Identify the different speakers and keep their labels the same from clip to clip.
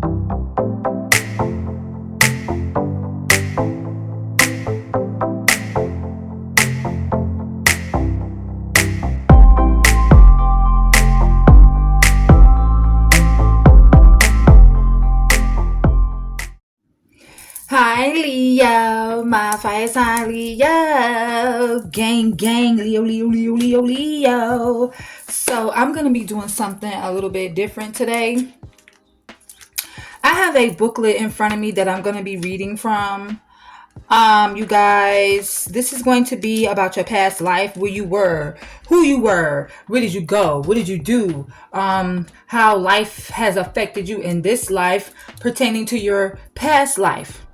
Speaker 1: Hi Leo, my fire sign Leo, gang Leo Leo Leo Leo Leo. So I'm gonna be doing something a little bit different today. I have a booklet in front of me that I'm gonna be reading from. You guys, this is going to be about your past life, where you were, who you were, where did you go, what did you do, how life has affected you in this life pertaining to your past life.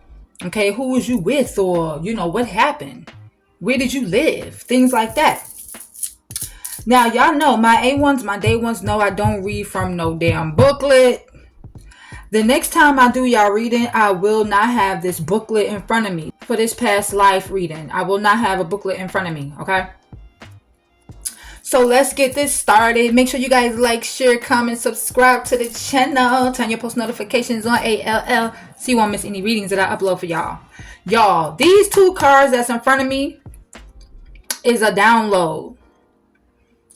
Speaker 1: Okay, who was you with, or what happened? Where did you live? Things like that. Now, y'all know my A1s, my day ones know I don't read from no damn booklet. The next time I do y'all reading, I will not have this booklet in front of me for this past life reading. I will not have a booklet in front of me, okay? So let's get this started. Make sure you guys like, share, comment, subscribe to the channel. Turn your post notifications on ALL so you won't miss any readings that I upload for y'all. Y'all, these two cards that's in front of me is a download.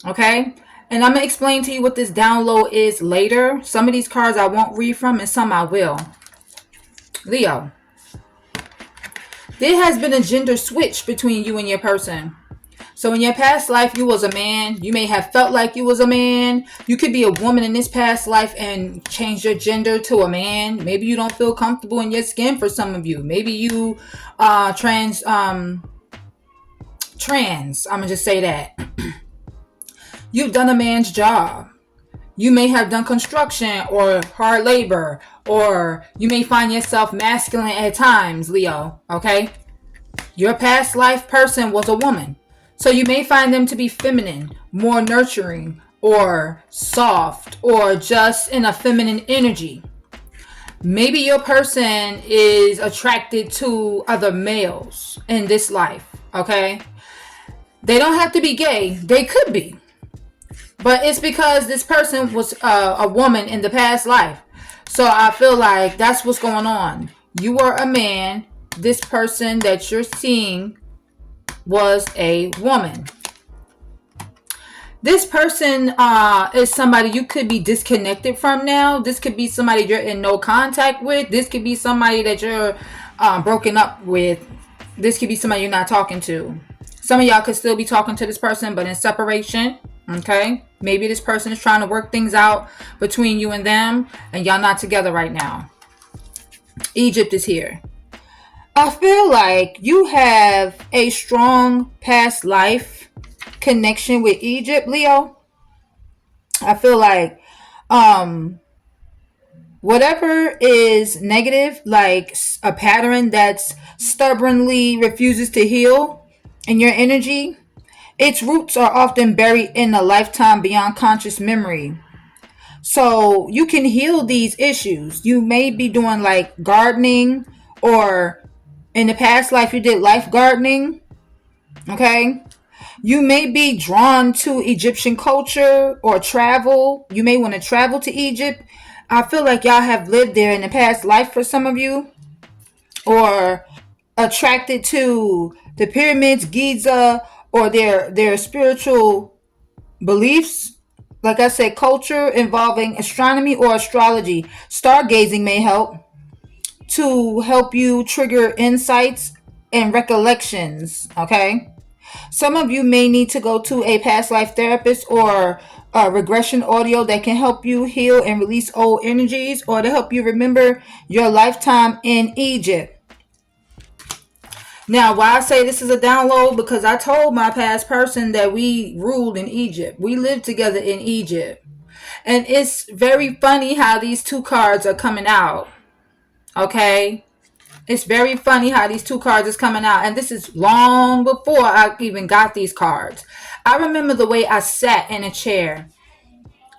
Speaker 1: Okay? And I'm going to explain to you what this download is later. Some of these cards I won't read from and some I will. Leo, there has been a gender switch between you and your person. So in your past life, you was a man. You may have felt like you was a man. You could be a woman in this past life and change your gender to a man. Maybe you don't feel comfortable in your skin for some of you. Maybe you trans. I'm gonna just say that. You've done a man's job. You may have done construction or hard labor, or you may find yourself masculine at times, Leo. Okay? Your past life person was a woman. So you may find them to be feminine, more nurturing, or soft, or just in a feminine energy. Maybe your person is attracted to other males in this life, okay? They don't have to be gay. They could be. But it's because this person was a woman in the past life. So I feel like that's what's going on. You were a man. This person that you're seeing was a woman. This person is somebody you could be disconnected from now. This could be somebody you're in no contact with. This could be somebody that you're broken up with. This could be somebody you're not talking to. Some of y'all could still be talking to this person, but in separation. Okay? Maybe this person is trying to work things out between you and them, and y'all not together right now. Egypt is here. I feel like you have a strong past life connection with Egypt, Leo. I feel like whatever is negative, like a pattern that's stubbornly refuses to heal in your energy, its roots are often buried in a lifetime beyond conscious memory. So you can heal these issues. You may be doing like gardening, or in the past life you did life gardening. Okay? You may be drawn to Egyptian culture or travel. You may want to travel to Egypt. I feel like y'all have lived there in the past life for some of you. Or attracted to the pyramids, Giza, or their spiritual beliefs. Like I said, culture involving astronomy or astrology. Stargazing may help to help you trigger insights and recollections. Okay? Some of you may need to go to a past life therapist or a regression audio that can help you heal and release old energies, or to help you remember your lifetime in Egypt. Now, why I say this is a download, because I told my past person that we ruled in Egypt. We lived together in Egypt. And it's very funny how these two cards are coming out. Okay? It's very funny how these two cards is coming out. And this is long before I even got these cards. I remember the way I sat in a chair.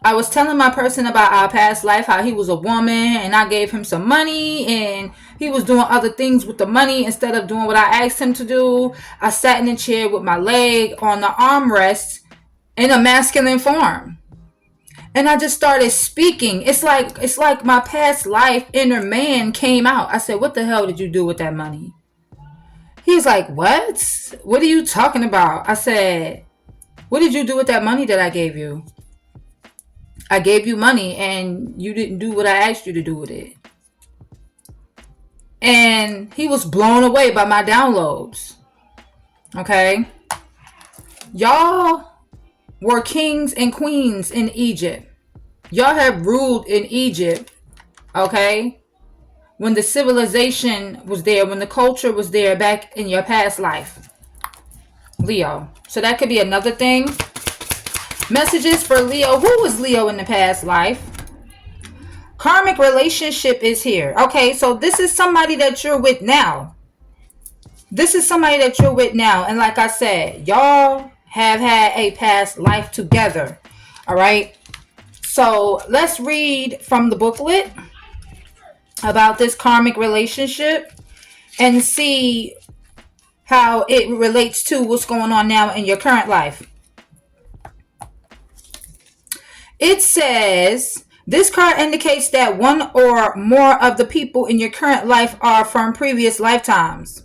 Speaker 1: I was telling my person about our past life, how he was a woman, and I gave him some money, and he was doing other things with the money instead of doing what I asked him to do. I sat in a chair with my leg on the armrest in a masculine form. And I just started speaking. It's like my past life inner man came out. I said, "What the hell did you do with that money?" He's like, "What? What are you talking about?" I said, "What did you do with that money that I gave you? I gave you money and you didn't do what I asked you to do with it." And he was blown away by my downloads. Okay? Y'all were kings and queens in Egypt. Y'all have ruled in Egypt. Okay? When the civilization was there, when the culture was there back in your past life. Leo. So that could be another thing. Messages for Leo. Who was Leo in the past life? Karmic relationship is here. Okay, so this is somebody that you're with now. This is somebody that you're with now. And like I said, y'all have had a past life together. All right. So let's read from the booklet about this karmic relationship and see how it relates to what's going on now in your current life. It says, this card indicates that one or more of the people in your current life are from previous lifetimes.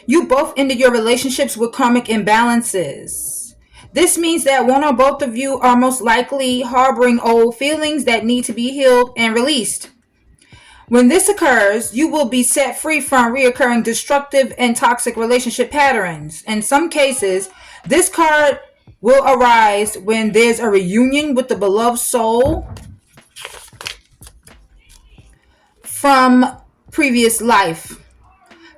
Speaker 1: You both ended your relationships with karmic imbalances. This means that one or both of you are most likely harboring old feelings that need to be healed and released. When this occurs, you will be set free from reoccurring destructive and toxic relationship patterns. In some cases, this card will arise when there's a reunion with the beloved soul from previous life.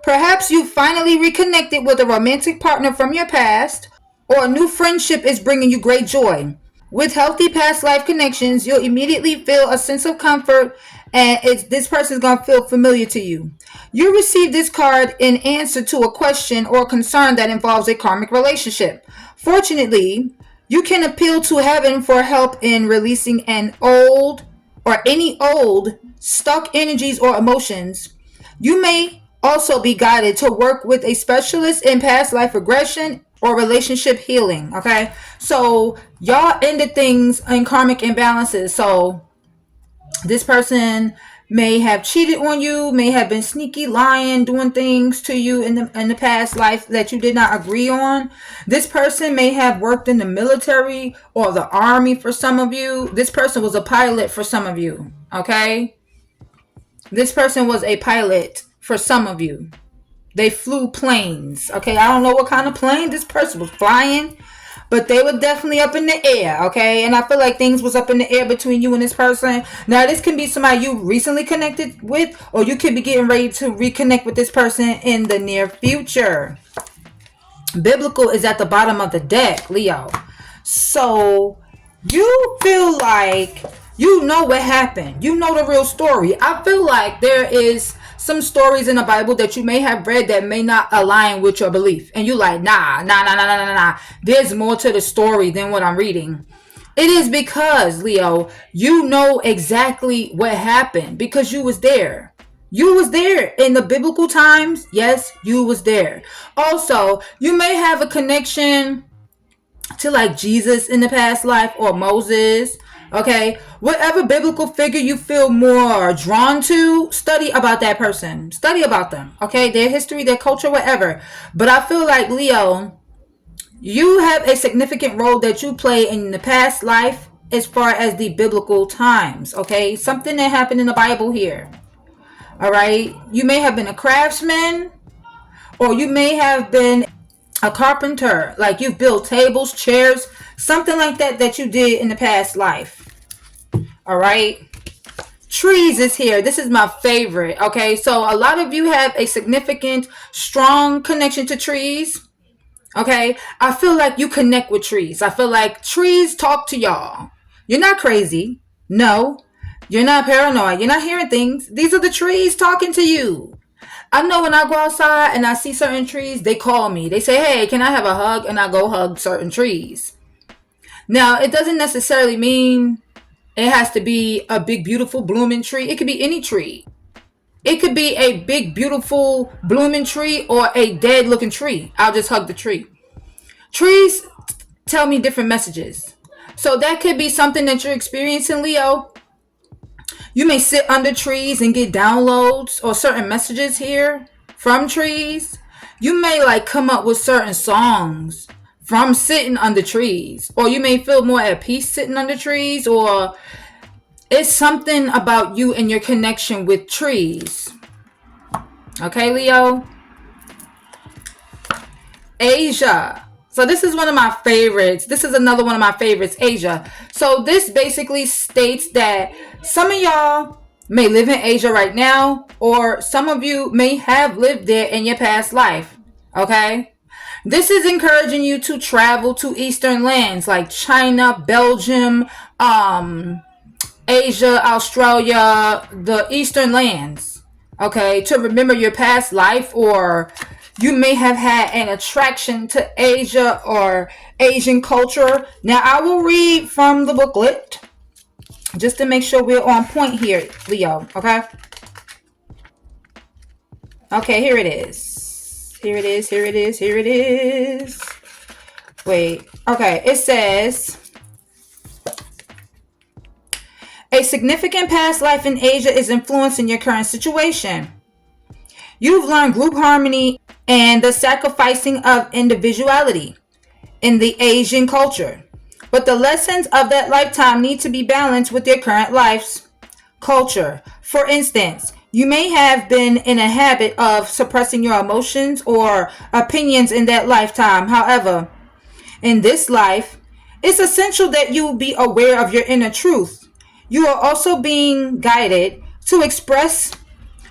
Speaker 1: Perhaps you finally reconnected with a romantic partner from your past, or a new friendship is bringing you great joy. With healthy past life connections, you'll immediately feel a sense of comfort, and this person is going to feel familiar to you. You receive this card in answer to a question or concern that involves a karmic relationship. Fortunately, you can appeal to heaven for help in releasing any old stuck energies or emotions. You may also be guided to work with a specialist in past life regression or relationship healing. Okay, so y'all ended things in karmic imbalances. So this person may have cheated on you, may have been sneaky, lying, doing things to you in the past life that you did not agree on. This person may have worked in the military or the army for some of you. This person was a pilot for some of you. Okay, this person was a pilot for some of you. They flew planes. Okay, I don't know what kind of plane this person was flying, but they were definitely up in the air. Okay, and I feel like things was up in the air between you and this person. Now, this can be somebody you recently connected with, or you could be getting ready to reconnect with this person in the near future. Biblical is at the bottom of the deck, Leo. So you feel like you know what happened. You know the real story. I feel like there is some stories in the Bible that you may have read that may not align with your belief. And you like, nah. There's more to the story than what I'm reading. It is because, Leo, you know exactly what happened because you was there. You was there in the biblical times. Yes, you was there. Also, you may have a connection to like Jesus in the past life or Moses. Okay, whatever biblical figure you feel more drawn to, study about that person. Study about them. Okay, their history, their culture, whatever. But I feel like, Leo, you have a significant role that you play in the past life as far as the biblical times. Okay, something that happened in the Bible here. All right, you may have been a craftsman, or you may have been a carpenter, like you've built tables, chairs, something like that you did in the past life. All right, trees is here. This is my favorite. Okay, so a lot of you have a significant, strong connection to trees. Okay, I feel like you connect with trees. I feel like trees talk to y'all. You're not crazy. No, you're not paranoid. You're not hearing things. These are the trees talking to you. I know when I go outside and I see certain trees, they call me. They say, hey, can I have a hug? And I go hug certain trees. Now, it doesn't necessarily mean it has to be a big, beautiful, blooming tree. It could be any tree. It could be a big, beautiful, blooming tree or a dead-looking tree. I'll just hug the tree. Trees tell me different messages. So that could be something that you're experiencing, Leo. You may sit under trees and get downloads or certain messages here from trees. You may like come up with certain songs from sitting under trees, or you may feel more at peace sitting under trees, or it's something about you and your connection with trees. Okay, Leo? Asia. So this is one of my favorites. This is another one of my favorites, Asia. So this basically states that some of y'all may live in Asia right now, or some of you may have lived there in your past life. Okay? This is encouraging you to travel to Eastern lands like China, Belgium, Asia, Australia, the Eastern lands. Okay? To remember your past life, or you may have had an attraction to Asia or Asian culture. Now, I will read from the booklet just to make sure we're on point here, Leo. Okay? Okay, here it is. Here it is, here it is, here it is. Wait. Okay, it says, a significant past life in Asia is influencing your current situation. You've learned group harmony and the sacrificing of individuality in the Asian culture. But the lessons of that lifetime need to be balanced with your current life's culture. For instance, you may have been in a habit of suppressing your emotions or opinions in that lifetime. However, in this life, it's essential that you be aware of your inner truth. You are also being guided to express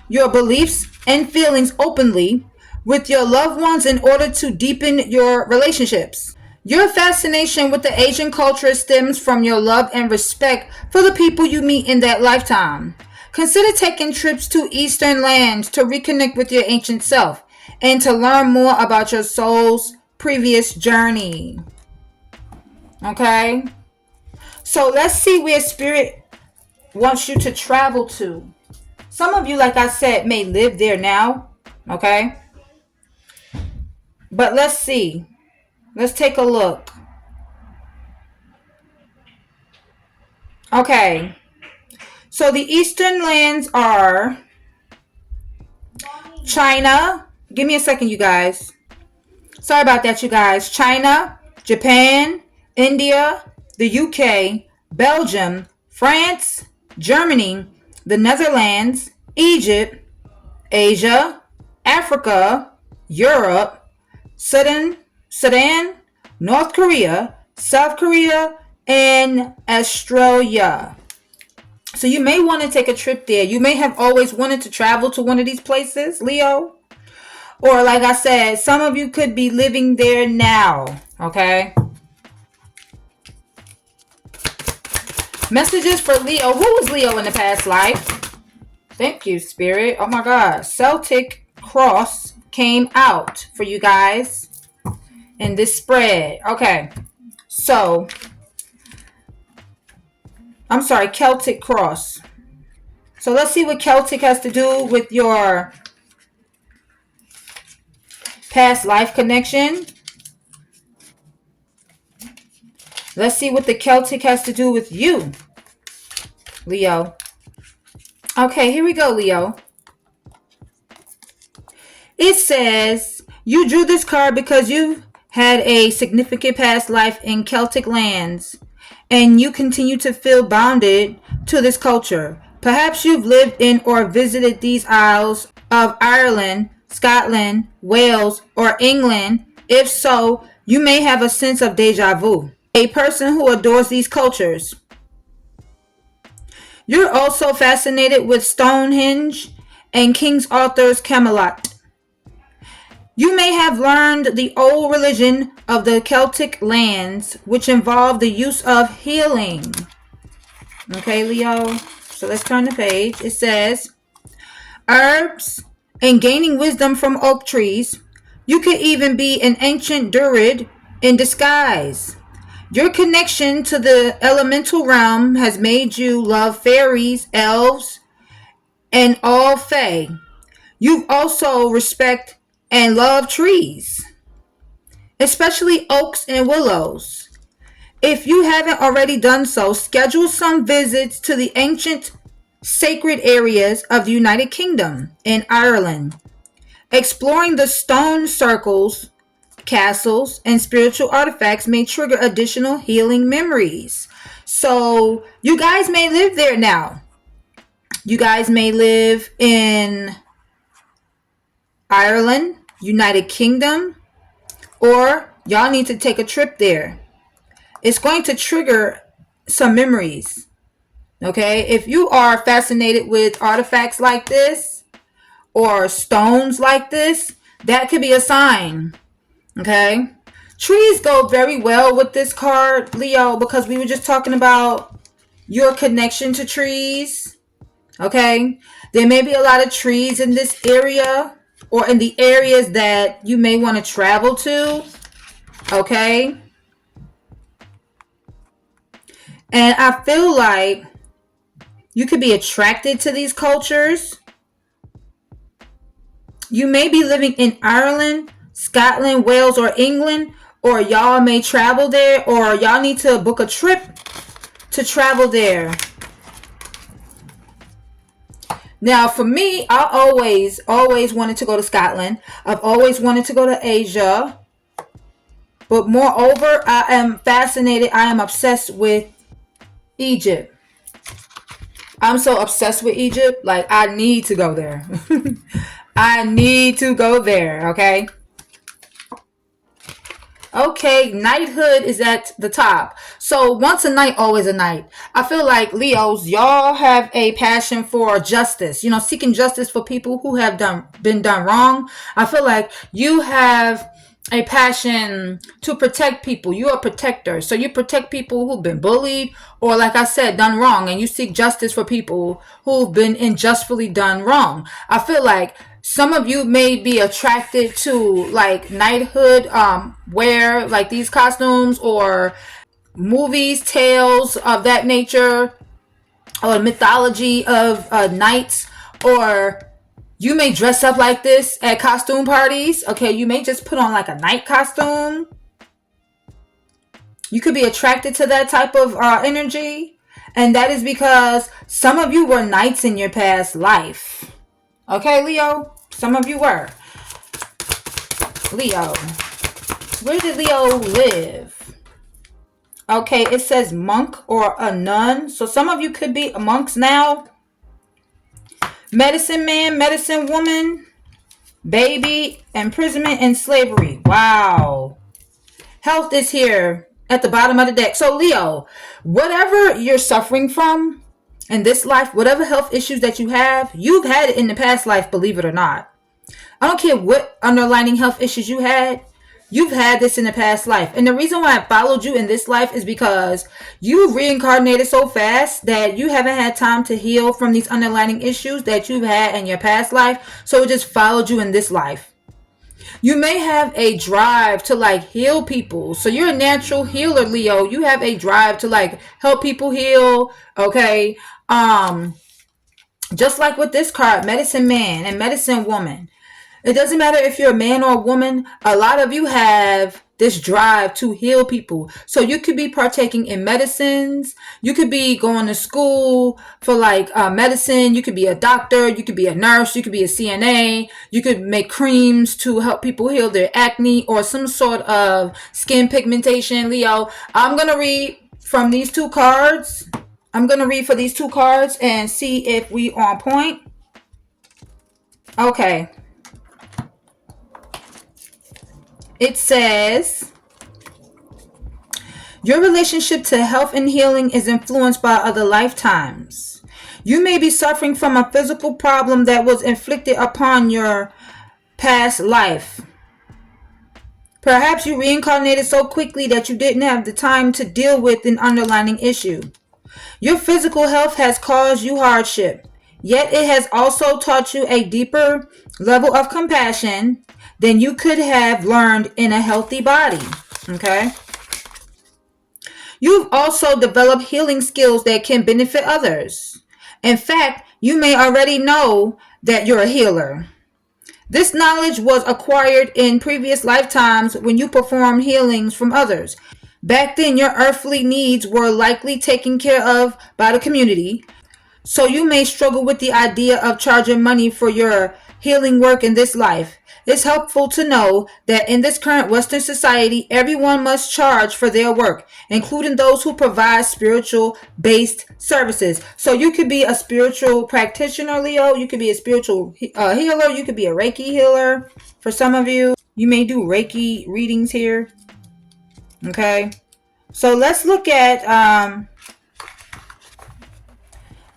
Speaker 1: your beliefs and feelings openly with your loved ones in order to deepen your relationships. Your fascination with the Asian culture stems from your love and respect for the people you meet in that lifetime. Consider taking trips to Eastern lands to reconnect with your ancient self and to learn more about your soul's previous journey. Okay? So let's see where Spirit wants you to travel to. Some of you, like I said, may live there now. Okay? But let's see. Let's take a look. Okay. So the Eastern lands are China. Give me a second, you guys. Sorry about that, you guys. China, Japan, India, the UK, Belgium, France, Germany, the Netherlands, Egypt, Asia, Africa, Europe, Sudan, North Korea, South Korea, and Australia. So you may want to take a trip there. You may have always wanted to travel to one of these places, Leo. Or like I said, some of you could be living there now. Okay? Messages for Leo. Who was Leo in the past life? Thank you, Spirit. Oh my God. Celtic Cross came out for you guys in this spread. Okay. So, I'm sorry, Celtic Cross. So let's see what Celtic has to do with your past life connection. Let's see what the Celtic has to do with you, Leo. Okay, here we go, Leo. It says, you drew this card because you had a significant past life in Celtic lands, and you continue to feel bonded to this culture. Perhaps you've lived in or visited these isles of Ireland, Scotland, Wales, or England. If so, you may have a sense of deja vu. A person who adores these cultures. You're also fascinated with Stonehenge and King Arthur's Camelot. You may have learned the old religion of the Celtic lands, which involved the use of healing. Okay, Leo. So let's turn the page. It says, herbs and gaining wisdom from oak trees. You could even be an ancient druid in disguise. Your connection to the elemental realm has made you love fairies, elves, and all fae. You also respect and love trees, especially oaks and willows. If you haven't already done so, schedule some visits to the ancient sacred areas of the United Kingdom and Ireland. Exploring the stone circles, castles, and spiritual artifacts may trigger additional healing memories. So, you guys may live there now. You guys may live in Ireland, United Kingdom, or y'all need to take a trip there. It's going to trigger some memories. Okay? If you are fascinated with artifacts like this or stones like this, that could be a sign. Okay? Trees go very well with this card, Leo, because we were just talking about your connection to trees. Okay? There may be a lot of trees in this area or in the areas that you may want to travel to. Okay? And I feel like you could be attracted to these cultures. You may be living in Ireland, Scotland, Wales, or England, or y'all may travel there, or y'all need to book a trip to travel there. Now, for me, I always wanted to go to Scotland. I've always wanted to go to Asia. But moreover, I am fascinated. I am obsessed with Egypt. I'm so obsessed with Egypt. Like, I need to go there. I need to go there, okay? Okay, knighthood is at the top. So once a knight, always a knight. I feel like Leos, y'all have a passion for justice. Seeking justice for people who have been done wrong. I feel like you have a passion to protect people. You're a protector. So you protect people who've been bullied or, like I said, done wrong. And you seek justice for people who've been unjustly done wrong. I feel like some of you may be attracted to like knighthood wear, like these costumes, or movies, tales of that nature, or mythology of knights, or you may dress up like this at costume parties. Okay, you may just put on like a knight costume. You could be attracted to that type of energy. And that is because some of you were knights in your past life. Okay, Leo? Some of you were. Leo. Where did Leo live? Okay, it says monk or a nun. So some of you could be monks now. Medicine man, medicine woman, baby, imprisonment, and slavery. Wow. Health is here at the bottom of the deck. So Leo, whatever you're suffering from in this life, whatever health issues that you have, you've had it in the past life, believe it or not. I don't care what underlying health issues you had. You've had this in the past life. And the reason why I followed you in this life is because you reincarnated so fast that you haven't had time to heal from these underlying issues that you've had in your past life. So it just followed you in this life. You may have a drive to like heal people. So you're a natural healer, Leo. You have a drive to like help people heal. Okay. Just like with this card, medicine man and medicine woman. It doesn't matter if you're a man or a woman. A lot of you have this drive to heal people. So you could be partaking in medicines. You could be going to school for like medicine. You could be a doctor. You could be a nurse. You could be a CNA. You could make creams to help people heal their acne or some sort of skin pigmentation. Leo, I'm going to read from these two cards. I'm going to read for these two cards and see if we on point. Okay. It says, your relationship to health and healing is influenced by other lifetimes. You may be suffering from a physical problem that was inflicted upon your past life. Perhaps you reincarnated so quickly that you didn't have the time to deal with an underlying issue. Your physical health has caused you hardship, yet it has also taught you a deeper level of compassion than you could have learned in a healthy body. Okay? You've also developed healing skills that can benefit others. In fact, you may already know that you're a healer. This knowledge was acquired in previous lifetimes when you performed healings from others. Back then, your earthly needs were likely taken care of by the community. So you may struggle with the idea of charging money for your healing work in this life. It's helpful to know that in this current Western society, everyone must charge for their work, including those who provide spiritual based services. So you could be a spiritual practitioner, Leo. You could be a spiritual healer. You could be a Reiki healer. For some of you, you may do Reiki readings here. Okay. So let's look at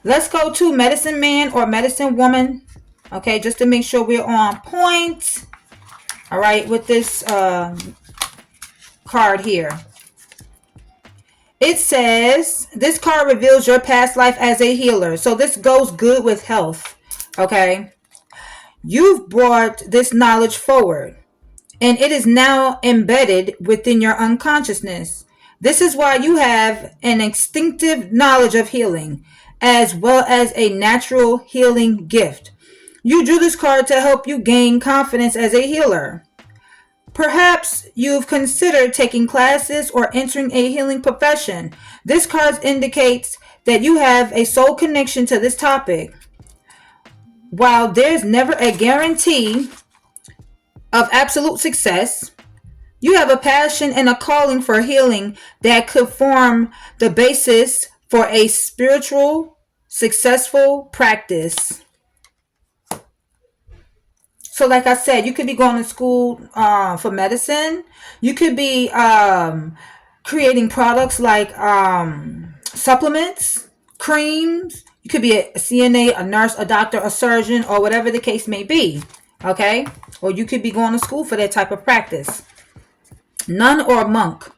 Speaker 1: let's go to medicine man or medicine woman. Okay, just to make sure we're on point. All right, with this card here. It says, this card reveals your past life as a healer. So this goes good with health. Okay. You've brought this knowledge forward, and it is now embedded within your unconsciousness. This is why you have an instinctive knowledge of healing, as well as a natural healing gift. You drew this card to help you gain confidence as a healer. Perhaps you've considered taking classes or entering a healing profession. This card indicates that you have a soul connection to this topic. While there's never a guarantee of absolute success, you have a passion and a calling for healing that could form the basis for a spiritual, successful practice. So like I said, you could be going to school for medicine. You could be creating products like supplements, creams. You could be a CNA, a nurse, a doctor, a surgeon, or whatever the case may be. Okay? Or you could be going to school for that type of practice. Nun or monk.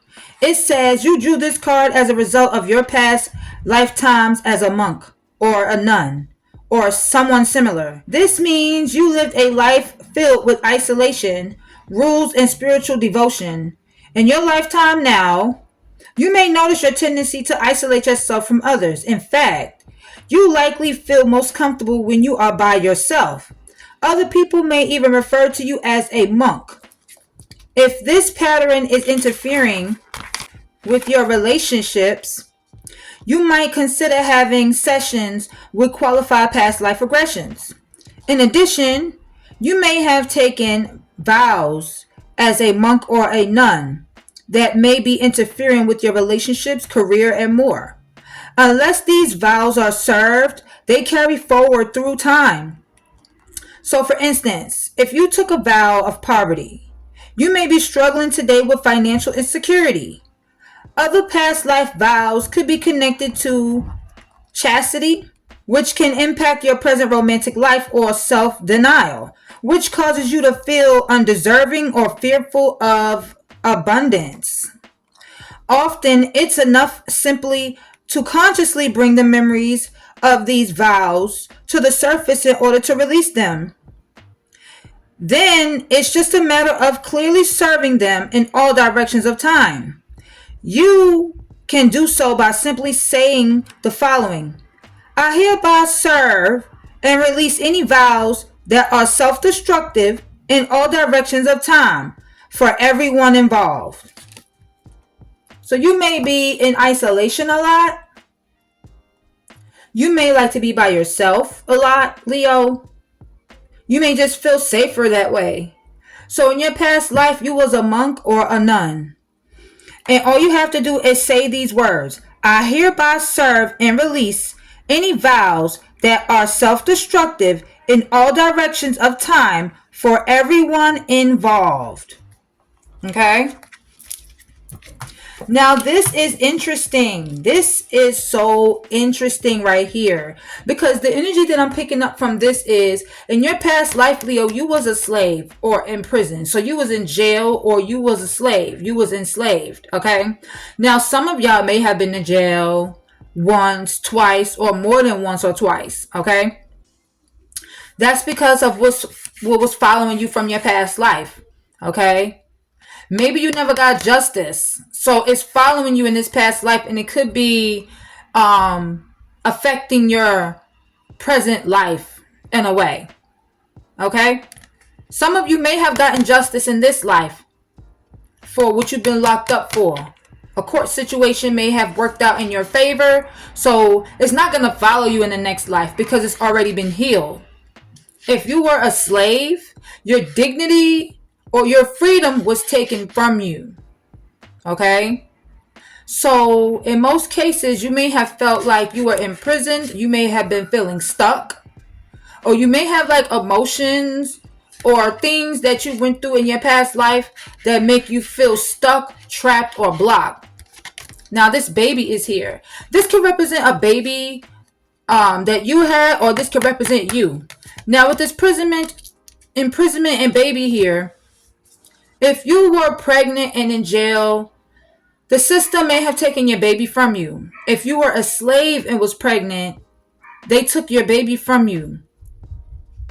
Speaker 1: It says you drew this card as a result of your past lifetimes as a monk or a nun or someone similar. This means you lived a life filled with isolation, rules, and spiritual devotion. In your lifetime now, you may notice your tendency to isolate yourself from others. In fact, you likely feel most comfortable when you are by yourself. Other people may even refer to you as a monk. If this pattern is interfering with your relationships, you might consider having sessions with qualified past life regressions. In addition, you may have taken vows as a monk or a nun that may be interfering with your relationships, career, and more. Unless these vows are served, they carry forward through time. So for instance, if you took a vow of poverty, you may be struggling today with financial insecurity. Other past life vows could be connected to chastity, which can impact your present romantic life, or self-denial, which causes you to feel undeserving or fearful of abundance. Often, it's enough simply to consciously bring the memories of these vows to the surface in order to release them. Then, it's just a matter of clearly serving them in all directions of time. You can do so by simply saying the following: I hereby serve and release any vows that are self-destructive in all directions of time for everyone involved. So you may be in isolation a lot. You may like to be by yourself a lot, Leo. You may just feel safer that way. So in your past life, you was a monk or a nun. And all you have to do is say these words: I hereby serve and release any vows that are self-destructive in all directions of time for everyone involved. Okay? Now, this is interesting. This is so interesting right here, because the energy that I'm picking up from this is, in your past life, Leo, you was a slave or in prison. So you was in jail, or you was a slave. You was enslaved. Okay. Now, some of y'all may have been in jail once, twice, or more than once or twice. Okay. That's because of what was following you from your past life. Okay. Maybe you never got justice, so it's following you in this past life, and it could be affecting your present life in a way. Okay? Some of you may have gotten justice in this life for what you've been locked up for. A court situation may have worked out in your favor, so it's not going to follow you in the next life because it's already been healed. If you were a slave, your dignity or your freedom was taken from you. Okay? So, in most cases, you may have felt like you were imprisoned. You may have been feeling stuck. Or you may have like emotions or things that you went through in your past life that make you feel stuck, trapped, or blocked. Now, this baby is here. This can represent a baby that you had, or this could represent you. Now, with this imprisonment and baby here, if you were pregnant and in jail, the system may have taken your baby from you. If you were a slave and was pregnant, they took your baby from you.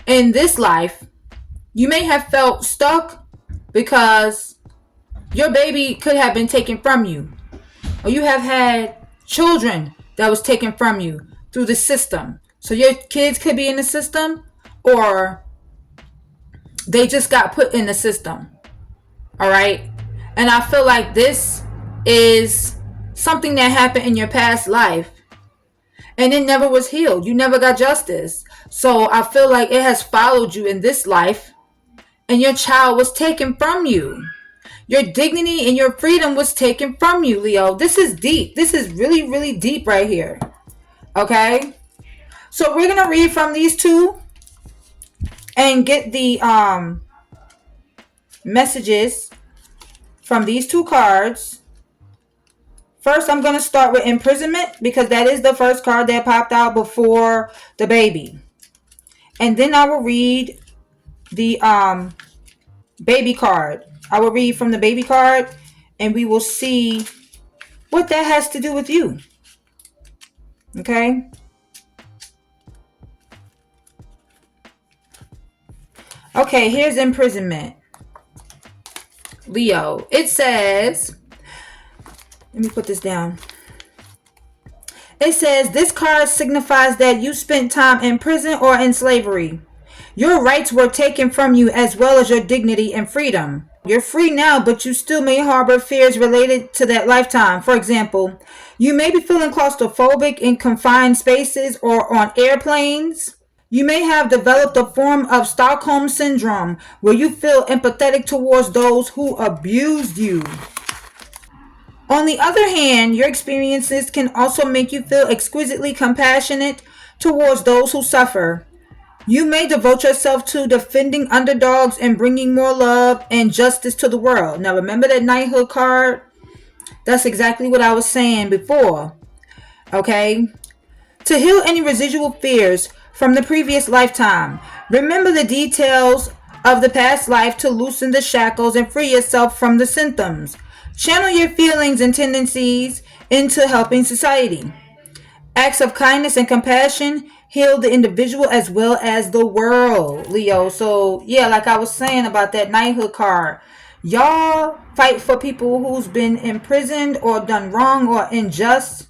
Speaker 1: In this life, you may have felt stuck because your baby could have been taken from you. Or you have had children that was taken from you through the system. So your kids could be in the system, or they just got put in the system. All right? And I feel like this is something that happened in your past life and it never was healed. You never got justice. So I feel like it has followed you in this life and your child was taken from you. Your dignity and your freedom was taken from you, Leo. This is deep. This is really, really deep right here. Okay? So we're going to read from these two and get the messages from these two cards. First, I'm going to start with imprisonment because that is the first card that popped out before the baby. And then I will read the baby card. I will read from the baby card and we will see what that has to do with you. Okay? Okay, here's imprisonment. Leo, it says, let me put this down. It says, this card signifies that you spent time in prison or in slavery. Your rights were taken from you as well as your dignity and freedom. You're free now, but you still may harbor fears related to that lifetime. For example, you may be feeling claustrophobic in confined spaces or on airplanes. You may have developed a form of Stockholm Syndrome where you feel empathetic towards those who abused you. On the other hand, your experiences can also make you feel exquisitely compassionate towards those who suffer. You may devote yourself to defending underdogs and bringing more love and justice to the world. Now, remember that Knighthood card? That's exactly what I was saying before. Okay? To heal any residual fears from the previous lifetime, remember the details of the past life to loosen the shackles and free yourself from the symptoms. Channel your feelings and tendencies into helping society. Acts of kindness and compassion heal the individual as well as the world, Leo. So, yeah, like I was saying about that Knighthood card. Y'all fight for people who's been imprisoned or done wrong or unjust.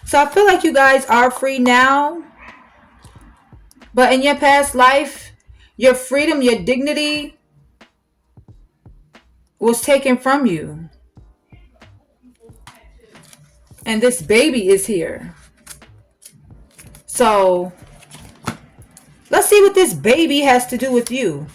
Speaker 1: So I feel like you guys are free now. But in your past life, your freedom, your dignity was taken from you. And this baby is here. So, let's see what this baby has to do with you.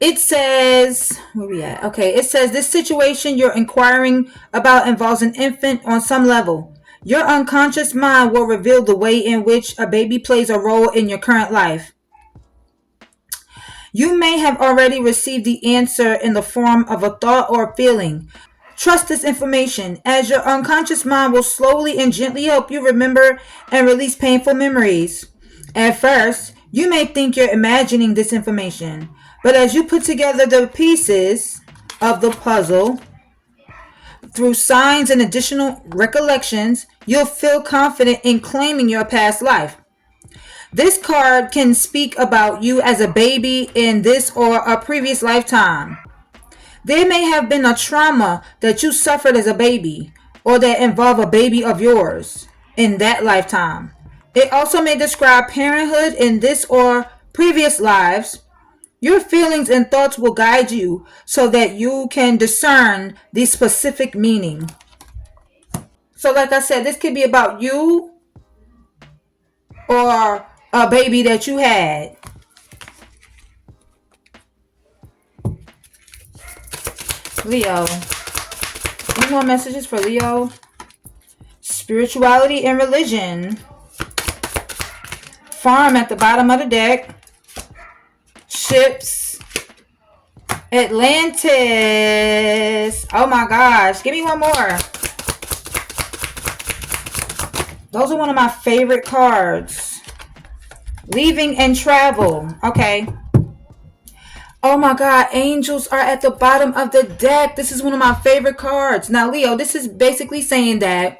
Speaker 1: It says, where we at? Okay, it says this situation you're inquiring about involves an infant on some level. Your unconscious mind will reveal the way in which a baby plays a role in your current life. You may have already received the answer in the form of a thought or feeling. Trust this information, as your unconscious mind will slowly and gently help you remember and release painful memories. At first, you may think you're imagining this information, but as you put together the pieces of the puzzle through signs and additional recollections, you'll feel confident in claiming your past life. This card can speak about you as a baby in this or a previous lifetime. There may have been a trauma that you suffered as a baby or that involved a baby of yours in that lifetime. It also may describe parenthood in this or previous lives. Your feelings and thoughts will guide you so that you can discern the specific meaning. So, like I said, this could be about you or a baby that you had. Leo. Any more messages for Leo? Spirituality and religion. Farm at the bottom of the deck. Ships. Atlantis. Oh my gosh. Give me one more. Those are one of my favorite cards. Leaving and travel. Okay. Oh my God. Angels are at the bottom of the deck. This is one of my favorite cards. Now, Leo, this is basically saying that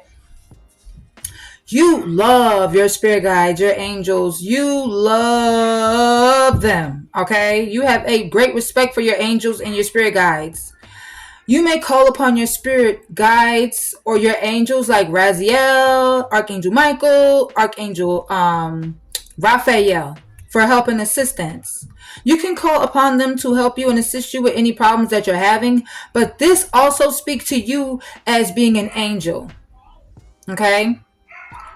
Speaker 1: you love your spirit guides, your angels. You love them. Okay. You have a great respect for your angels and your spirit guides. You may call upon your spirit guides or your angels like Raziel, Archangel Michael, Archangel Raphael for help and assistance. You can call upon them to help you and assist you with any problems that you're having, but this also speaks to you as being an angel. Okay?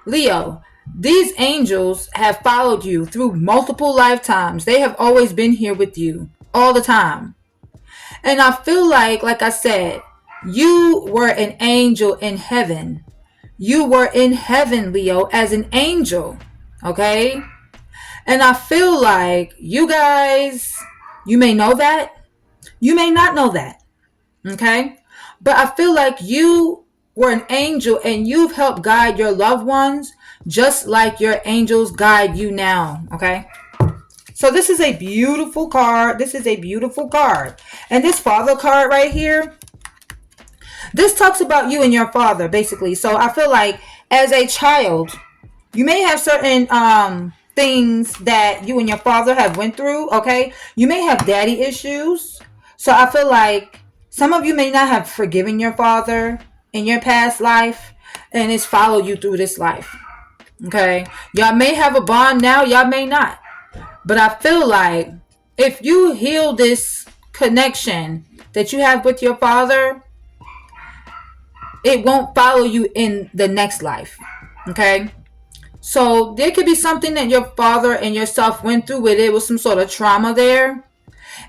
Speaker 1: Leo, these angels have followed you through multiple lifetimes. They have always been here with you all the time. And I feel like I said, you were an angel in heaven. You were in heaven, Leo, as an angel. Okay? And I feel like you guys, you may know that. You may not know that. Okay? But I feel like you were an angel and you've helped guide your loved ones just like your angels guide you now. Okay? So this is a beautiful card. This is a beautiful card. And this father card right here, this talks about you and your father, basically. So I feel like as a child, you may have certain things that you and your father have went through, okay? You may have daddy issues. So I feel like some of you may not have forgiven your father in your past life, and it's followed you through this life, okay? Y'all may have a bond now, y'all may not. But I feel like if you heal this connection that you have with your father, it won't follow you in the next life. Okay? So there could be something that your father and yourself went through where there was some sort of trauma there.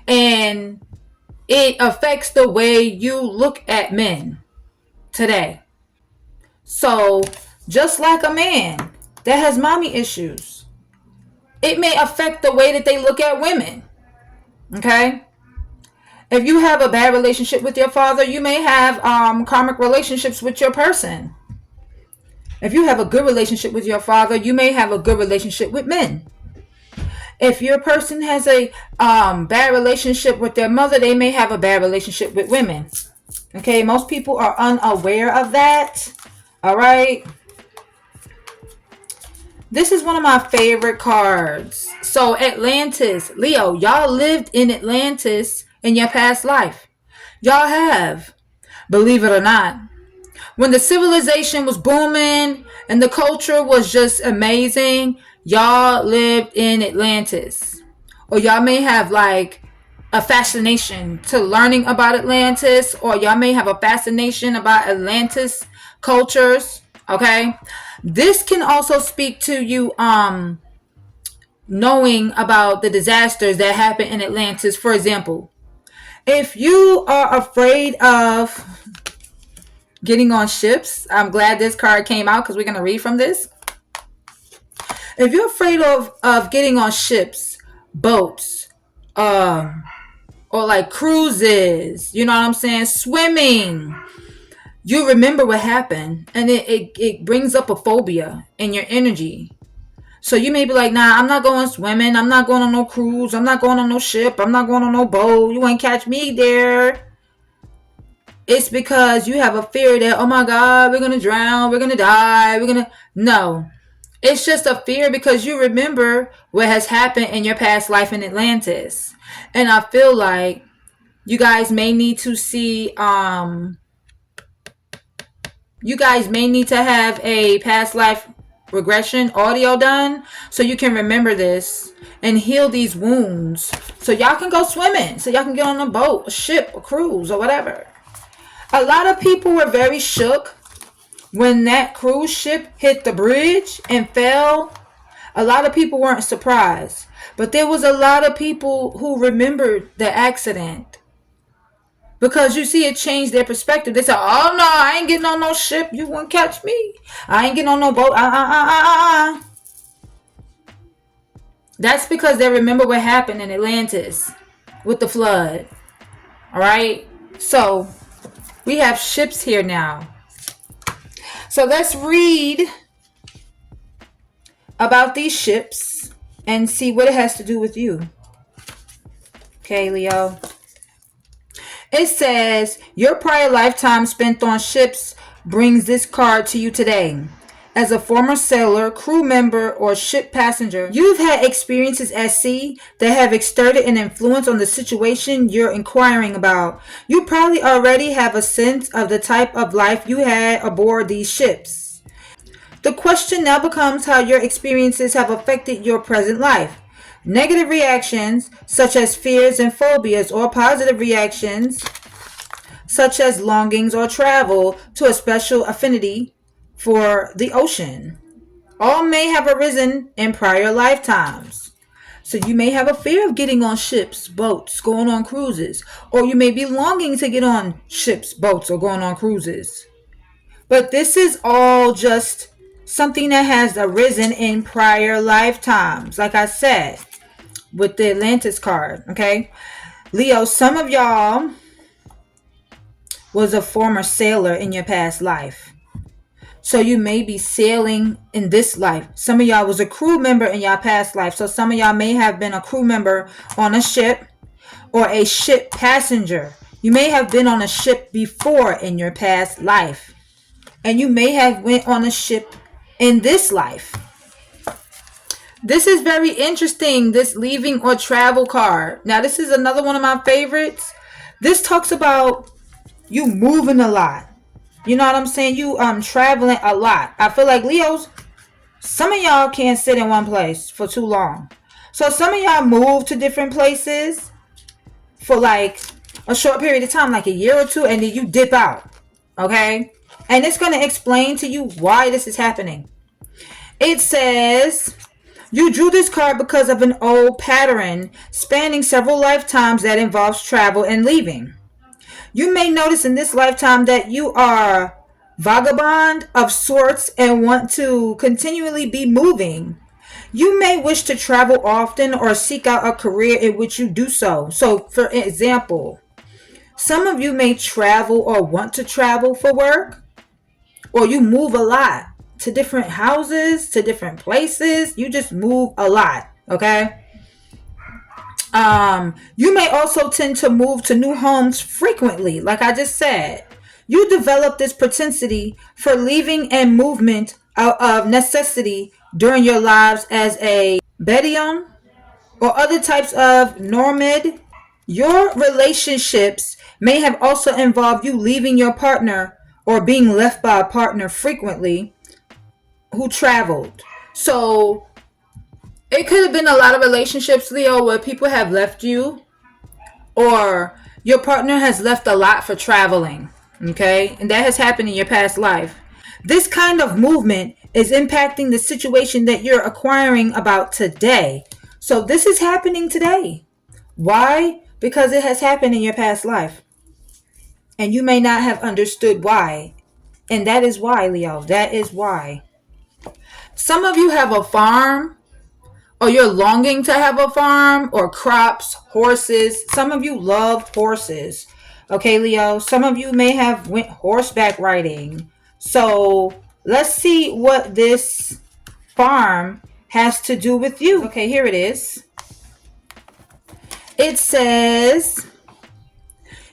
Speaker 1: And it affects the way you look at men today. So just like a man that has mommy issues, it may affect the way that they look at women. Okay? If you have a bad relationship with your father, you may have karmic relationships with your person. If you have a good relationship with your father, you may have a good relationship with men. If your person has a bad relationship with their mother, they may have a bad relationship with women. Okay? Most people are unaware of that. All right? This is one of my favorite cards. So Atlantis, Leo, y'all lived in Atlantis in your past life. Y'all have, believe it or not. When the civilization was booming and the culture was just amazing, y'all lived in Atlantis. Or y'all may have like a fascination to learning about Atlantis, or y'all may have a fascination about Atlantis cultures. Okay? This can also speak to you knowing about the disasters that happen in Atlantis. For example, if you are afraid of getting on ships, I'm glad this card came out because we're going to read from this. If you're afraid of getting on ships, boats, or like cruises, you know what I'm saying, swimming, you remember what happened, and it brings up a phobia in your energy. So you may be like, nah, I'm not going swimming. I'm not going on no cruise. I'm not going on no ship. I'm not going on no boat. You ain't catch me there. It's because you have a fear that, oh my God, we're going to drown. We're going to die. No. It's just a fear because you remember what has happened in your past life in Atlantis. And I feel like you guys may need to see... you guys may need to have a past life regression audio done so you can remember this and heal these wounds so y'all can go swimming, so y'all can get on a boat, a ship, a cruise, or whatever. A lot of people were very shook when that cruise ship hit the bridge and fell. A lot of people weren't surprised, but there was a lot of people who remembered the accident because you see it changed their perspective. They said, "Oh no, I ain't getting on no ship. You won't catch me. I ain't getting on no boat. That's because they remember what happened in Atlantis with the flood. All right, so we have ships here now. So let's read about these ships and see what it has to do with you. Okay, Leo. It says, your prior lifetime spent on ships brings this card to you today. As a former sailor, crew member, or ship passenger, you've had experiences at sea that have exerted an influence on the situation you're inquiring about. You probably already have a sense of the type of life you had aboard these ships. The question now becomes how your experiences have affected your present life. Negative reactions, such as fears and phobias, or positive reactions, such as longings or travel to a special affinity for the ocean, all may have arisen in prior lifetimes. So you may have a fear of getting on ships, boats, going on cruises, or you may be longing to get on ships, boats, or going on cruises. But this is all just something that has arisen in prior lifetimes, like I said with the Atlantis card. Okay, Leo, some of y'all was a former sailor in your past life, so you may be sailing in this life. Some of y'all was a crew member in your past life, so some of y'all may have been a crew member on a ship or a ship passenger. You may have been on a ship before in your past life, and you may have went on a ship in this life. This is very interesting, this leaving or travel card. Now, this is another one of my favorites. This talks about you moving a lot. You know what I'm saying? You traveling a lot. I feel like Leos, some of y'all can't sit in one place for too long. So some of y'all move to different places for like a short period of time, like a year or two, and then you dip out. Okay? And it's going to explain to you why this is happening. It says, you drew this card because of an old pattern spanning several lifetimes that involves travel and leaving. You may notice in this lifetime that you are vagabond of sorts and want to continually be moving. You may wish to travel often or seek out a career in which you do so. So, for example, some of you may travel or want to travel for work, or you move a lot to different houses, to different places. You just move a lot, okay? You may also tend to move to new homes frequently, like I just said. You develop this propensity for leaving and movement out of necessity during your lives as a Bedouin or other types of nomad. Your relationships may have also involved you leaving your partner or being left by a partner frequently who traveled. So it could have been a lot of relationships, Leo, where people have left you or your partner has left a lot for traveling. Okay, and that has happened in your past life. This kind of movement is impacting the situation that you're acquiring about today. So this is happening today. Why? Because it has happened in your past life, and you may not have understood why. And that is why, Leo. That is why. Some of you have a farm, or you're longing to have a farm, or crops, horses. Some of you love horses. Okay, Leo. Some of you may have went horseback riding. So let's see what this farm has to do with you. Okay, here it is. It says,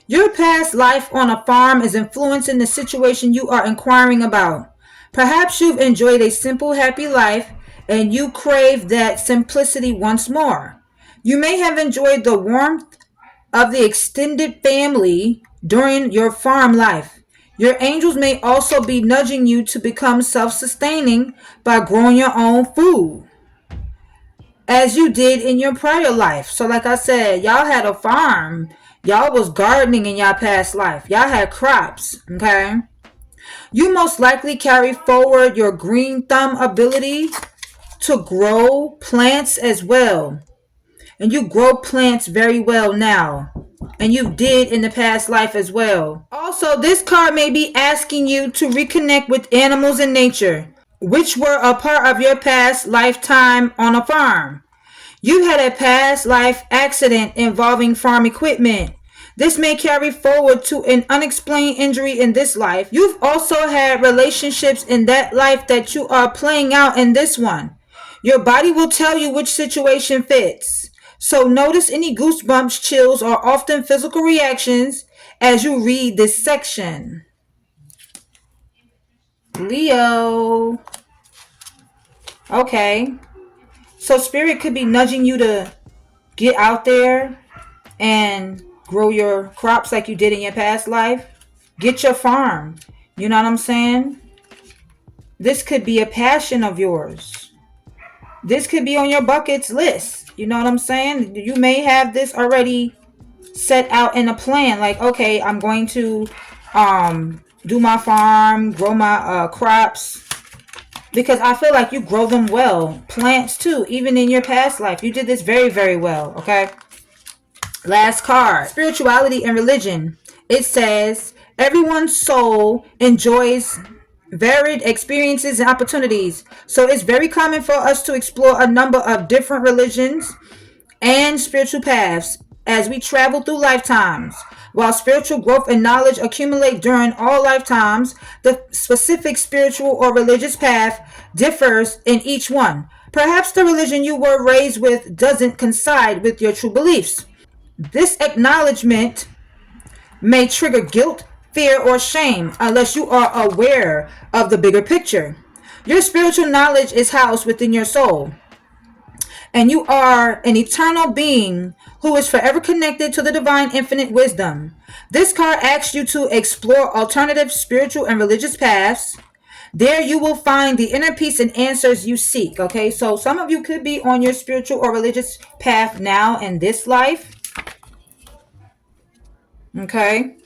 Speaker 1: your past life on a farm is influencing the situation you are inquiring about. Perhaps you've enjoyed a simple, happy life and you crave that simplicity once more. You may have enjoyed the warmth of the extended family during your farm life. Your angels may also be nudging you to become self-sustaining by growing your own food, as you did in your prior life. So like I said, y'all had a farm. Y'all was gardening in y'all past life. Y'all had crops, okay? You most likely carry forward your green thumb ability to grow plants as well. And you grow plants very well now. And you did in the past life as well. Also, this card may be asking you to reconnect with animals and nature, which were a part of your past lifetime on a farm. You had a past life accident involving farm equipment. This may carry forward to an unexplained injury in this life. You've also had relationships in that life that you are playing out in this one. Your body will tell you which situation fits. So notice any goosebumps, chills, or often physical reactions as you read this section. Leo. Okay. So Spirit could be nudging you to get out there and grow your crops like you did in your past life. Get your farm. You know what I'm saying? This could be a passion of yours. This could be on your buckets list. You know what I'm saying? You may have this already set out in a plan. Like, okay, I'm going to do my farm, grow my crops. Because I feel like you grow them well. Plants too, even in your past life. You did this very, very well, okay? Last card, spirituality and religion. It says, everyone's soul enjoys varied experiences and opportunities. So it's very common for us to explore a number of different religions and spiritual paths as we travel through lifetimes. While spiritual growth and knowledge accumulate during all lifetimes, the specific spiritual or religious path differs in each one. Perhaps the religion you were raised with doesn't coincide with your true beliefs. This acknowledgement may trigger guilt, fear, or shame unless you are aware of the bigger picture. Your spiritual knowledge is housed within your soul, and you are an eternal being who is forever connected to the divine infinite wisdom. This card asks you to explore alternative spiritual and religious paths. There you will find the inner peace and answers you seek. Okay, so some of you could be on your spiritual or religious path now in this life. Okay.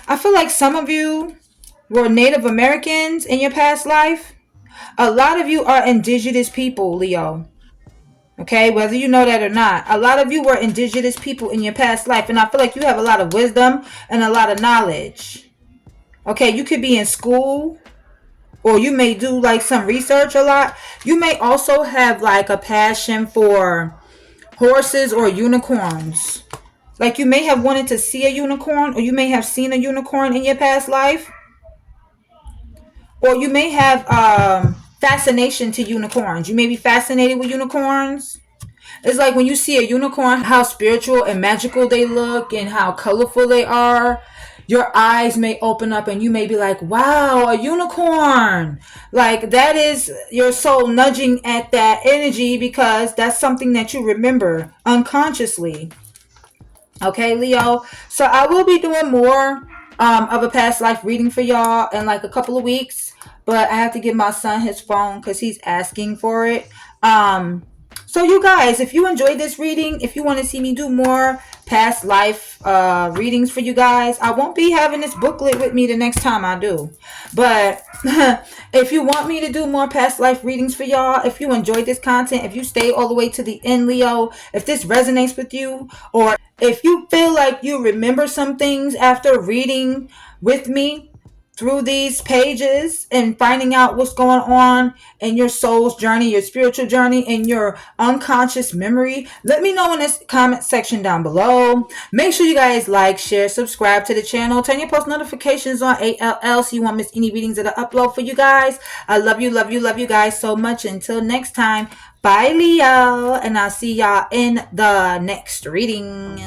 Speaker 1: I feel like some of you were Native Americans in your past life. A lot of you are indigenous people, Leo. Okay, whether you know that or not. A lot of you were indigenous people in your past life. And I feel like you have a lot of wisdom and a lot of knowledge. Okay, you could be in school. Or you may do like some research a lot. You may also have like a passion for horses or unicorns. Like you may have wanted to see a unicorn, or you may have seen a unicorn in your past life. Or you may have fascination to unicorns. You may be fascinated with unicorns. It's like when you see a unicorn, how spiritual and magical they look and how colorful they are. Your eyes may open up and you may be like, wow, a unicorn. Like that is your soul nudging at that energy because that's something that you remember unconsciously. Okay, Leo. So I will be doing more of a past life reading for y'all in like a couple of weeks. But I have to give my son his phone because he's asking for it. So you guys, if you enjoyed this reading, if you want to see me do more past life readings for you guys, I won't be having this booklet with me the next time I do. But if you want me to do more past life readings for y'all, if you enjoyed this content, if you stay all the way to the end, Leo, if this resonates with you, or if you feel like you remember some things after reading with me through these pages and finding out what's going on in your soul's journey, your spiritual journey, in your unconscious memory, let me know in this comment section down below. Make sure you guys like, share, subscribe to the channel, turn your post notifications on ALL so you won't miss any readings that I upload for you guys. I love you, love you, love you guys so much. Until next time, bye Leo, and I'll see y'all in the next reading.